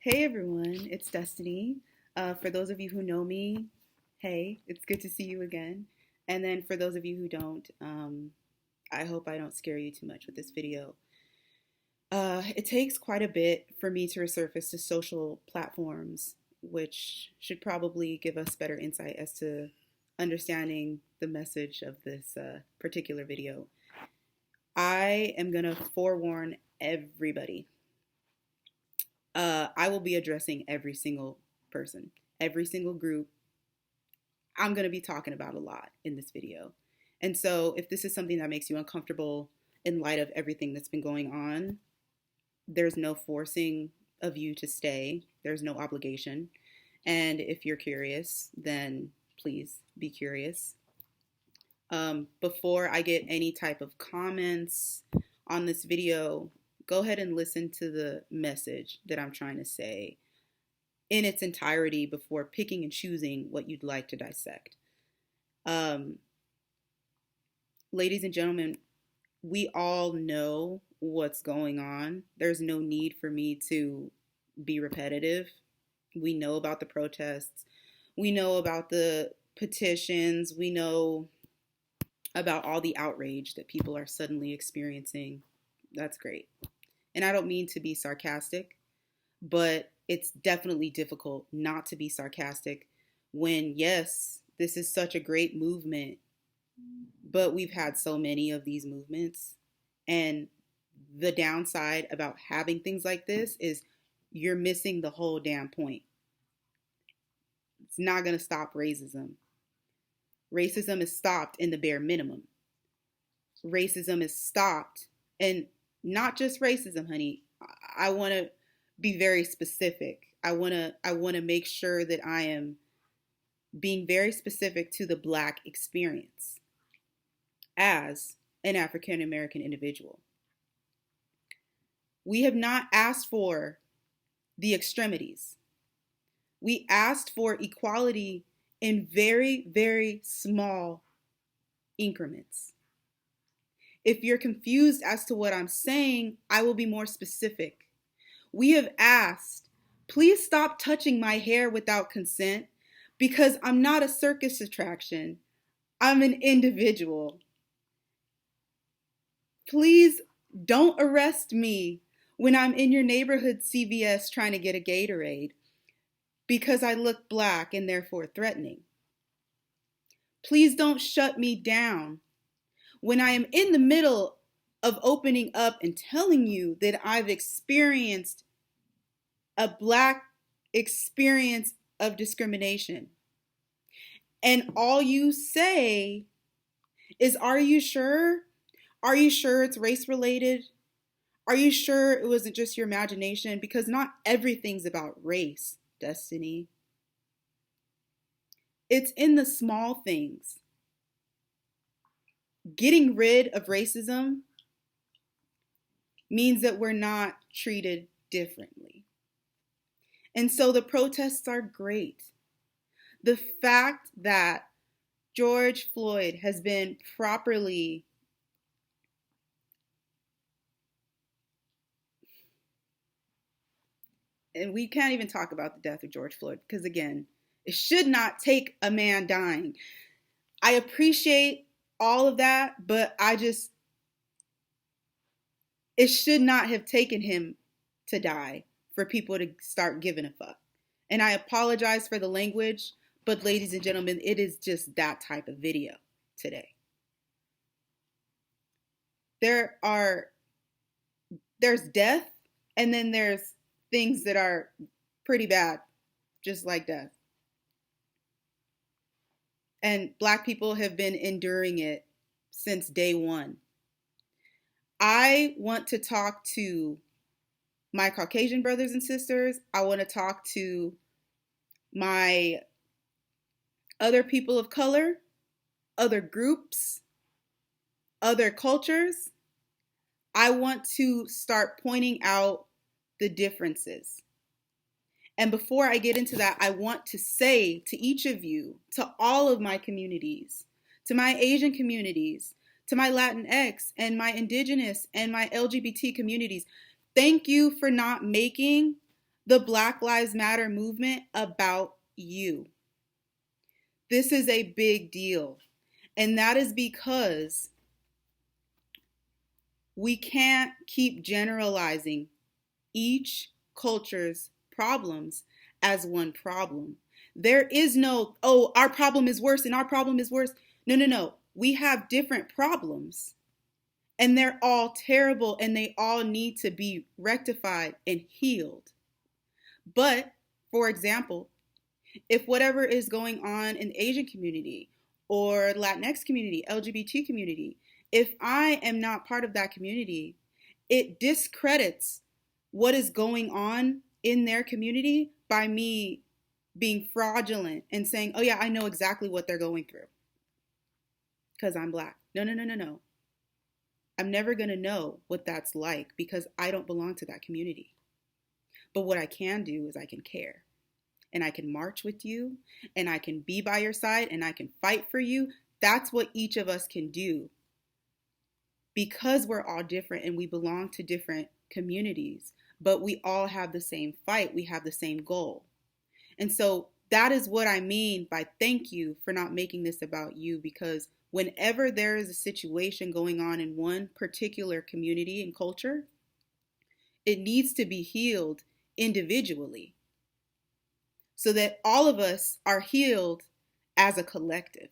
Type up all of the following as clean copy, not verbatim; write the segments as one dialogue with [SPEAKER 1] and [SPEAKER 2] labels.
[SPEAKER 1] Hey everyone, it's Destiny. For those of you who know me, hey, it's good to see you again. And then for those of you who don't, I hope I don't scare you too much with this video. It takes quite a bit for me to resurface to social platforms, which should probably give us better insight as to understanding the message of this particular video. I am going to forewarn everybody. I will be addressing every single person, every single group. I'm going to be talking about a lot in this video. And so if this is something that makes you uncomfortable in light of everything that's been going on, there's no forcing of you to stay. There's no obligation. And if you're curious, then please be curious. Before I get any type of comments on this video, go ahead and listen to the message that I'm trying to say in its entirety before picking and choosing what you'd like to dissect. Ladies and gentlemen, we all know what's going on. There's no need for me to be repetitive. We know about the protests. We know about the petitions. We know about all the outrage that people are suddenly experiencing. That's great. And I don't mean to be sarcastic, but it's definitely difficult not to be sarcastic when, yes, this is such a great movement, but we've had so many of these movements. And the downside about having things like this is you're missing the whole damn point. It's not going to stop racism. Racism is stopped in the bare minimum. Racism is stopped, and not just racism, honey. I want to be very specific. I want to make sure that I am being very specific to the Black experience as an African American individual. We have not asked for the extremities. We asked for equality in very, very small increments. If you're confused as to what I'm saying, I will be more specific. We have asked, please stop touching my hair without consent because I'm not a circus attraction. I'm an individual. Please don't arrest me when I'm in your neighborhood CVS trying to get a Gatorade because I look Black and therefore threatening. Please don't shut me down when I am in the middle of opening up and telling you that I've experienced a Black experience of discrimination. And all you say is, are you sure? Are you sure it's race related? Are you sure it wasn't just your imagination? Because not everything's about race, Destiny. It's in the small things. Getting rid of racism means that we're not treated differently. And so the protests are great. The fact that George Floyd has been properly and we can't even talk about the death of George Floyd because, again, it should not take a man dying. I appreciate all of that, but it should not have taken him to die for people to start giving a fuck. And I apologize for the language, but ladies and gentlemen, it is just that type of video today. There's death, and then there's things that are pretty bad, just like death. And Black people have been enduring it since day one. I want to talk to my Caucasian brothers and sisters. I want to talk to my other people of color, other groups, other cultures. I want to start pointing out the differences. And before I get into that, I want to say to each of you, to all of my communities, to my Asian communities, to my Latinx and my Indigenous and my LGBT communities, thank you for not making the Black Lives Matter movement about you. This is a big deal. And that is because we can't keep generalizing each culture's problems as one problem. There is no, oh, our problem is worse and our problem is worse. No, no, no. We have different problems and they're all terrible and they all need to be rectified and healed. But, for example, if whatever is going on in the Asian community or Latinx community, LGBT community, if I am not part of that community, it discredits what is going on in their community by me being fraudulent and saying, oh yeah, I know exactly what they're going through because I'm Black. No, no, no, no, no. I'm never going to know what that's like because I don't belong to that community. But what I can do is I can care. And I can march with you, and I can be by your side, and I can fight for you. That's what each of us can do. Because we're all different and we belong to different communities, but we all have the same fight. We have the same goal. And so that is what I mean by thank you for not making this about you, because whenever there is a situation going on in one particular community and culture, it needs to be healed individually, so that all of us are healed as a collective.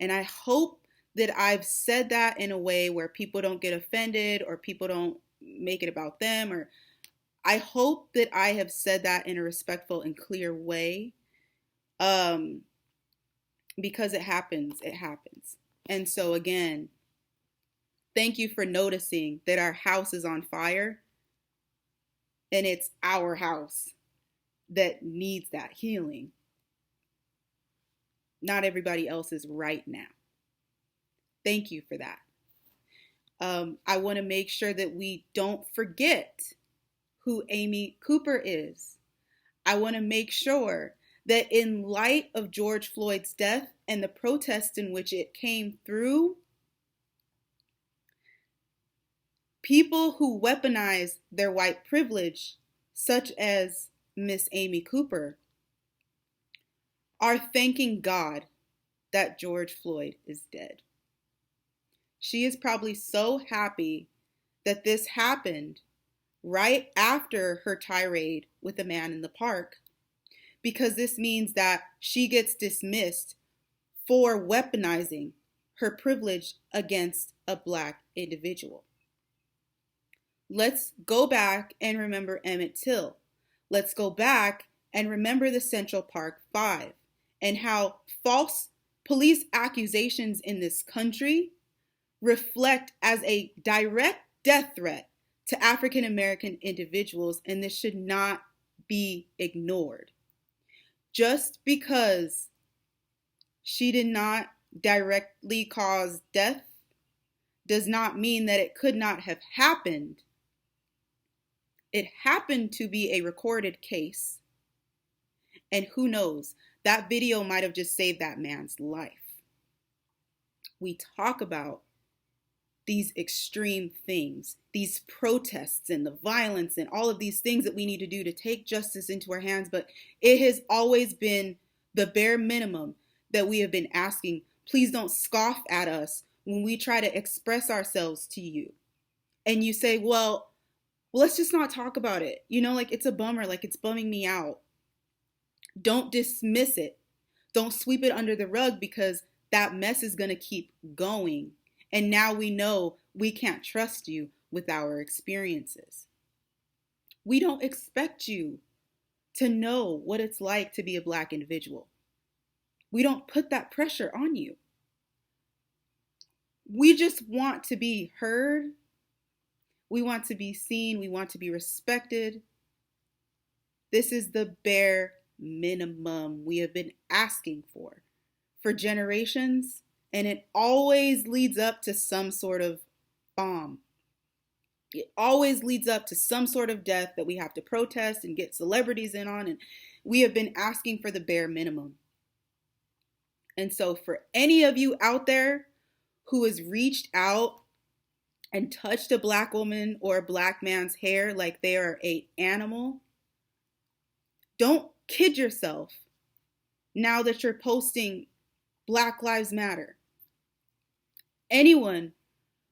[SPEAKER 1] And I hope that I've said that in a way where people don't get offended or people don't make it about them. Or I hope that I have said that in a respectful and clear way, because it happens. It happens. And so again, thank you for noticing that our house is on fire and it's our house that needs that healing. Not everybody else is right now. Thank you for that. I want to make sure that we don't forget who Amy Cooper is. I want to make sure that in light of George Floyd's death and the protests in which it came through, people who weaponize their white privilege, such as Miss Amy Cooper, are thanking God that George Floyd is dead. She is probably so happy that this happened right after her tirade with the man in the park, because this means that she gets dismissed for weaponizing her privilege against a Black individual. Let's go back and remember Emmett Till. Let's go back and remember the Central Park Five and how false police accusations in this country reflect as a direct death threat to African American individuals, and this should not be ignored. Just because she did not directly cause death does not mean that it could not have happened. It happened to be a recorded case, and who knows, that video might have just saved that man's life. We talk about these extreme things, these protests and the violence and all of these things that we need to do to take justice into our hands, but it has always been the bare minimum that we have been asking. Please don't scoff at us when we try to express ourselves to you. And you say, well, let's just not talk about it. You know, like it's a bummer, like it's bumming me out. Don't dismiss it. Don't sweep it under the rug, because that mess is going to keep going. And now we know we can't trust you with our experiences. We don't expect you to know what it's like to be a Black individual. We don't put that pressure on you. We just want to be heard. We want to be seen. We want to be respected. This is the bare minimum we have been asking for generations. And it always leads up to some sort of bomb. It always leads up to some sort of death that we have to protest and get celebrities in on. And we have been asking for the bare minimum. And so for any of you out there who has reached out and touched a Black woman or a Black man's hair like they are an animal, Don't kid yourself now that you're posting Black Lives Matter. Anyone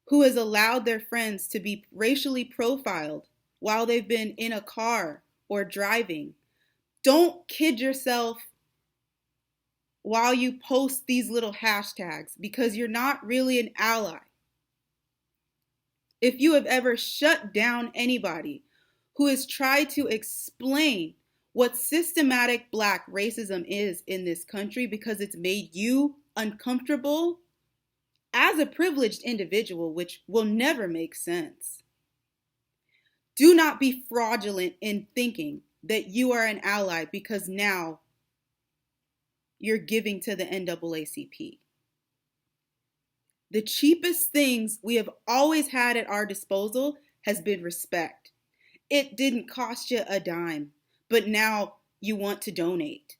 [SPEAKER 1] who has allowed their friends to be racially profiled while they've been in a car or driving, don't kid yourself while you post these little hashtags, because you're not really an ally. If you have ever shut down anybody who has tried to explain what systematic Black racism is in this country because it's made you uncomfortable as a privileged individual, which will never make sense, do not be fraudulent in thinking that you are an ally because now you're giving to the NAACP. The cheapest things we have always had at our disposal has been respect. It didn't cost you a dime, but now you want to donate.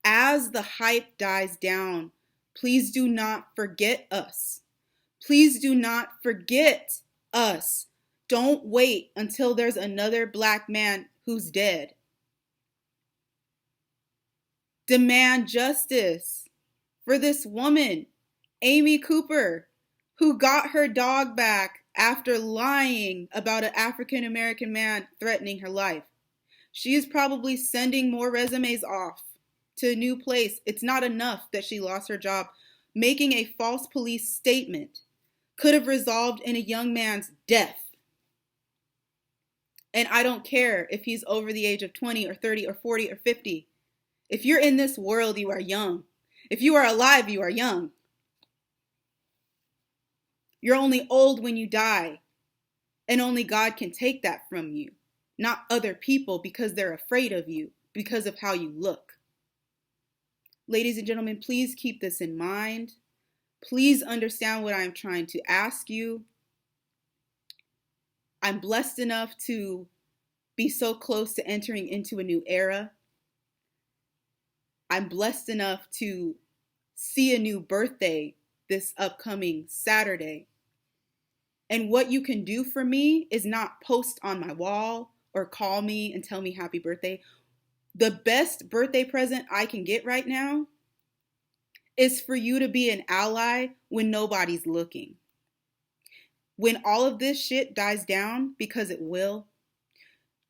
[SPEAKER 1] As the hype dies down, please do not forget us. Please do not forget us. Don't wait until there's another Black man who's dead. Demand justice for this woman, Amy Cooper, who got her dog back after lying about an African American man threatening her life. She is probably sending more resumes off to a new place. It's not enough that she lost her job. Making a false police statement could have resolved in a young man's death. And I don't care if he's over the age of 20 or 30 or 40 or 50. If you're in this world, you are young. If you are alive, you are young. You're only old when you die. And only God can take that from you, not other people, because they're afraid of you because of how you look. Ladies and gentlemen, please keep this in mind. Please understand what I'm trying to ask you. I'm blessed enough to be so close to entering into a new era. I'm blessed enough to see a new birthday this upcoming Saturday. And what you can do for me is not post on my wall or call me and tell me happy birthday. The best birthday present I can get right now is for you to be an ally when nobody's looking. When all of this shit dies down, because it will,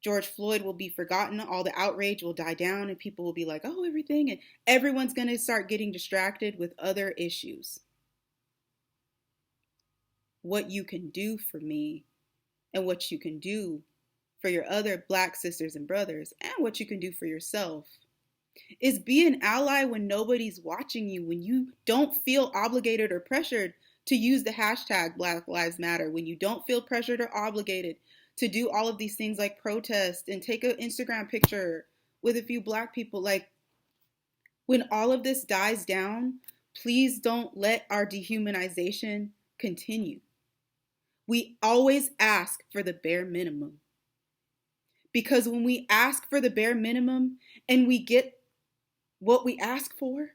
[SPEAKER 1] George Floyd will be forgotten, all the outrage will die down, and people will be like, oh, everything, and everyone's going to start getting distracted with other issues. What you can do for me and what you can do for your other Black sisters and brothers and what you can do for yourself is be an ally when nobody's watching you, when you don't feel obligated or pressured to use the hashtag Black Lives Matter, when you don't feel pressured or obligated to do all of these things like protest and take an Instagram picture with a few Black people. Like, when all of this dies down, please don't let our dehumanization continue. We always ask for the bare minimum. Because when we ask for the bare minimum and we get what we ask for,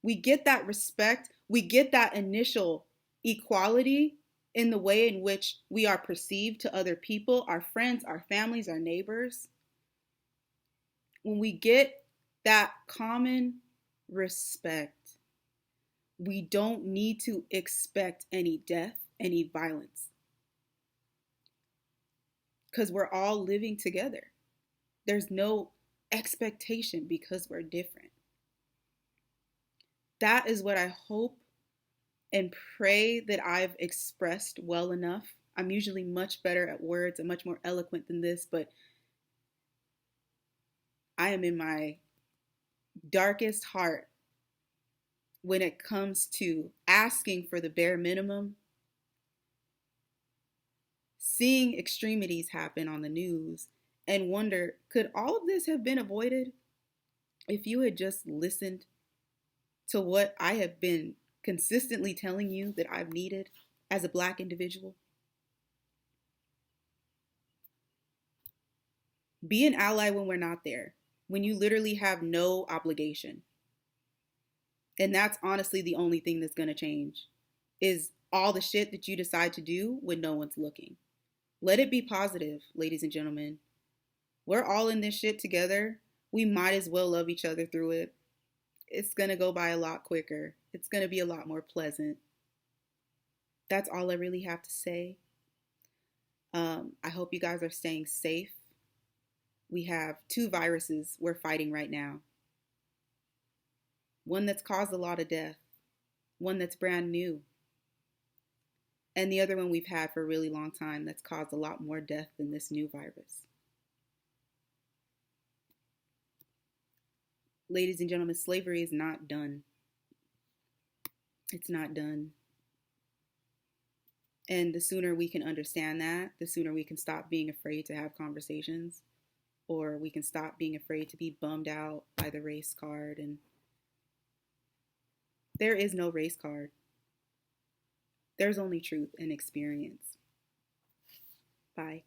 [SPEAKER 1] we get that respect, we get that initial equality in the way in which we are perceived to other people, our friends, our families, our neighbors. When we get that common respect, we don't need to expect any death, any violence. Because we're all living together. There's no expectation because we're different. That is what I hope and pray that I've expressed well enough. I'm usually much better at words and much more eloquent than this, but I am in my darkest heart when it comes to asking for the bare minimum, seeing extremities happen on the news, and wonder, could all of this have been avoided if you had just listened to what I have been consistently telling you that I've needed as a Black individual? Be an ally when we're not there, when you literally have no obligation. And that's honestly the only thing that's going to change, is all the shit that you decide to do when no one's looking. Let it be positive, ladies and gentlemen. We're all in this shit together. We might as well love each other through it. It's going to go by a lot quicker. It's going to be a lot more pleasant. That's all I really have to say. I hope you guys are staying safe. We have two viruses we're fighting right now. One that's caused a lot of death, one that's brand new, and the other one we've had for a really long time that's caused a lot more death than this new virus. Ladies and gentlemen, slavery is not done. It's not done. And the sooner we can understand that, the sooner we can stop being afraid to have conversations, or we can stop being afraid to be bummed out by the race card. And there is no race card. There's only truth and experience. Bye.